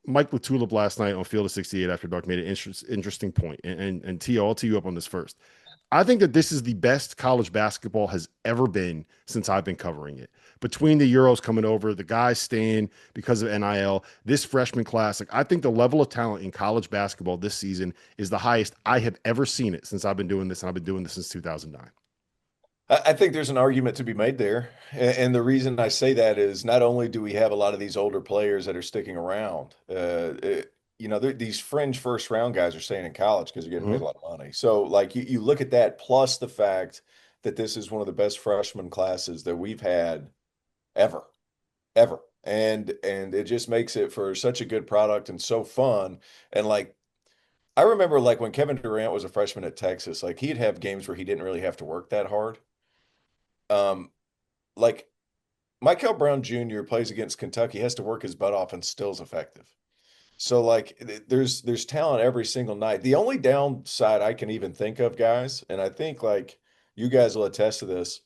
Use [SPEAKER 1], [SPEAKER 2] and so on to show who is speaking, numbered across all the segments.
[SPEAKER 1] Mike Latulip last night on Field of 68 after dark made an interesting point. And Tio, I'll tee you up on this first. I think that this is the best college basketball has ever been since I've been covering it. Between the Euros coming over, the guys staying because of NIL, this freshman class, like I think the level of talent in college basketball this season is the highest I have ever seen it since I've been doing this, and I've been doing this since 2009.
[SPEAKER 2] I think there's an argument to be made there. And the reason I say that is not only do we have a lot of these older players that are sticking around, these fringe first round guys are staying in college because they're getting paid a
[SPEAKER 1] Mhm.
[SPEAKER 2] lot of money. So, like, you look at that, plus the fact that this is one of the best freshman classes that we've had ever, ever. And it just makes it for such a good product and so fun. And like, I remember like when Kevin Durant was a freshman at Texas, like he'd have games where he didn't really have to work that hard. Um, like Michael Brown Jr. plays against Kentucky, has to work his butt off and still is effective. So like there's talent every single night. The only downside I can even think of, guys, and I think like you guys will attest to this,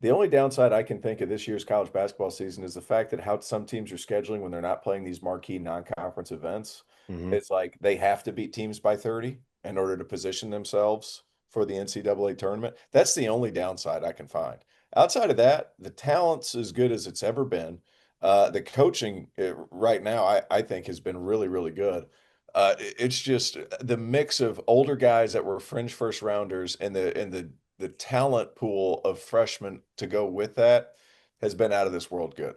[SPEAKER 2] the only downside I can think of this year's college basketball season is the fact that how some teams are scheduling when they're not playing these marquee non-conference events.
[SPEAKER 1] Mhm.
[SPEAKER 2] It's like they have to beat teams by 30 in order to position themselves for the NCAA tournament. That's the only downside I can find. Outside of that, the talent's as good as it's ever been. The coaching right now, I think, has been really, really good. It's just the mix of older guys that were fringe first rounders and the talent pool of freshmen to go with that has been out of this world good.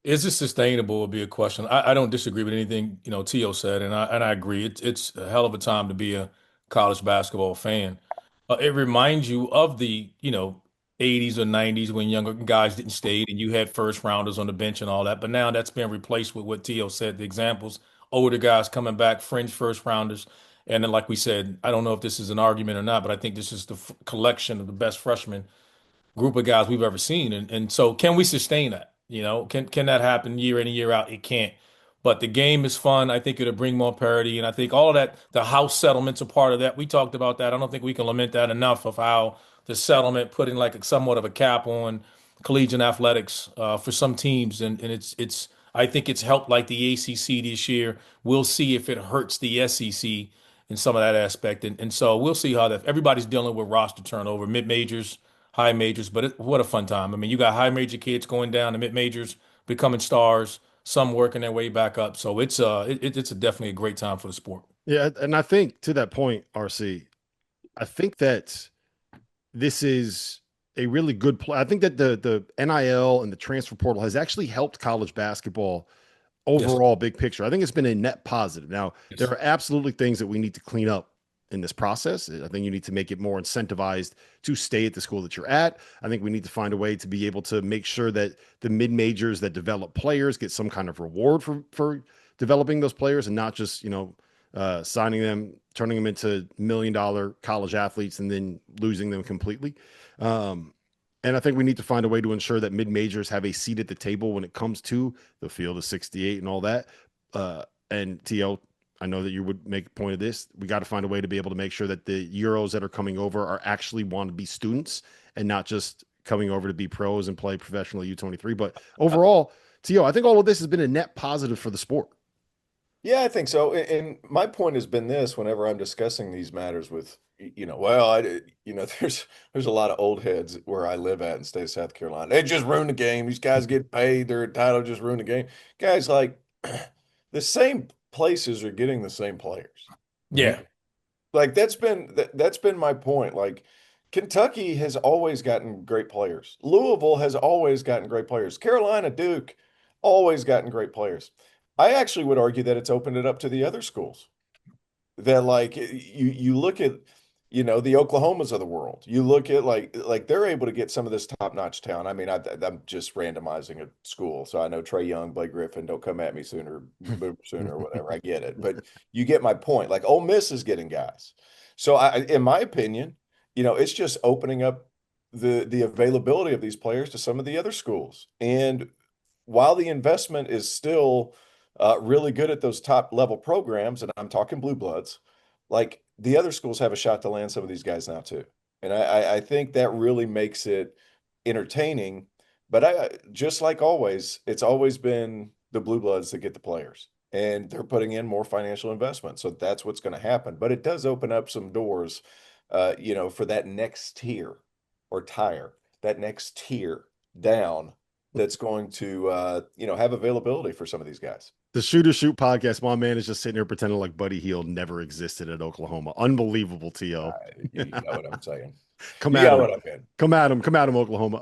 [SPEAKER 3] Is it sustainable would be a question. I don't disagree with anything, Tio said, and I agree. It's a hell of a time to be a college basketball fan. It reminds you of the, 80s or 90s when younger guys didn't stay and you had first rounders on the bench and all that. But now that's been replaced with what Tio said, the examples, older guys coming back, fringe first rounders. And then, like we said, I don't know if this is an argument or not, but I think this is the collection of the best freshmen group of guys we've ever seen. And so can we sustain that? Can that happen year in and year out? It can't. But the game is fun. I think it'll bring more parity. And I think all of that, the house settlements are part of that. We talked about that. I don't think we can lament that enough of how the settlement putting like somewhat of a cap on collegiate athletics for some teams. And it's I think it's helped like the ACC this year. We'll see if it hurts the SEC in some of that aspect. And so we'll see how that everybody's dealing with roster turnover, mid majors, high majors, but what a fun time. I mean, you got high major kids going down to mid majors, becoming stars, some working their way back up. So it's definitely a great time for the sport.
[SPEAKER 1] Yeah, and I think to that point, RC, I think that this is a really good play. I think that the NIL and the transfer portal has actually helped college basketball
[SPEAKER 3] Yes,
[SPEAKER 1] overall, big picture. I think it's been a net positive. Now, there
[SPEAKER 3] yes.
[SPEAKER 1] are absolutely things that we need to clean up in this process. I think you need to make it more incentivized to stay at the school that you're at. I think we need to find a way to be able to make sure that the mid majors that develop players get some kind of reward for developing those players and not just signing them, turning them into $1 million college athletes and then losing them completely. Um, and I think we need to find a way to ensure that mid majors have a seat at the table when it comes to the field of 68 and all that. And TL, I know that you would make a point of this. We got to find a way to be able to make sure that the Euros that are coming over are actually want to be students and not just coming over to be pros and play professional U23. But overall, TL, I think all of this has been a net positive for the sport.
[SPEAKER 2] Yeah, I think so. And my point has been this whenever I'm discussing these matters with, well, there's a lot of old heads where I live at in state of South Carolina. They just ruined the game. These guys get paid. They're entitled to just ruin the game. Guys, like the same places are getting the same players.
[SPEAKER 1] Mhm.
[SPEAKER 3] Yeah.
[SPEAKER 2] Like that's been my point. Like Kentucky has always gotten great players. Louisville has always gotten great players. Carolina, Duke, always gotten great players. I actually would argue that it's opened it up to the other schools. That like you look at the Oklahomas of the world. You look at like they're able to get some of this top-notch talent. I mean, I'm just randomizing a school, so I know Trey Young, Blake Griffin. Don't come at me sooner, boomer sooner, or whatever. I get it, but you get my point. Like Ole Miss is getting guys. So in my opinion, it's just opening up the availability of these players to some of the other schools. And while the investment is still really good at those top level programs, and I'm talking blue bloods, like the other schools have a shot to land some of these guys now too. And I think that really makes it entertaining. But just like always, it's always been the blue bloods that get the players, and they're putting in more financial investment. So that's what's going to happen. But it does open up some doors, for that next tier or tire, that next tier down that's going to, have availability for some of these guys.
[SPEAKER 1] The Shooter Shoot podcast, my man is just sitting here pretending like Buddy Hield never existed at Oklahoma. Unbelievable, T.O.
[SPEAKER 2] You know what I'm saying.
[SPEAKER 1] Come
[SPEAKER 2] You
[SPEAKER 1] at
[SPEAKER 2] got
[SPEAKER 1] him.
[SPEAKER 2] what I'm in.
[SPEAKER 1] Come at him, Oklahoma.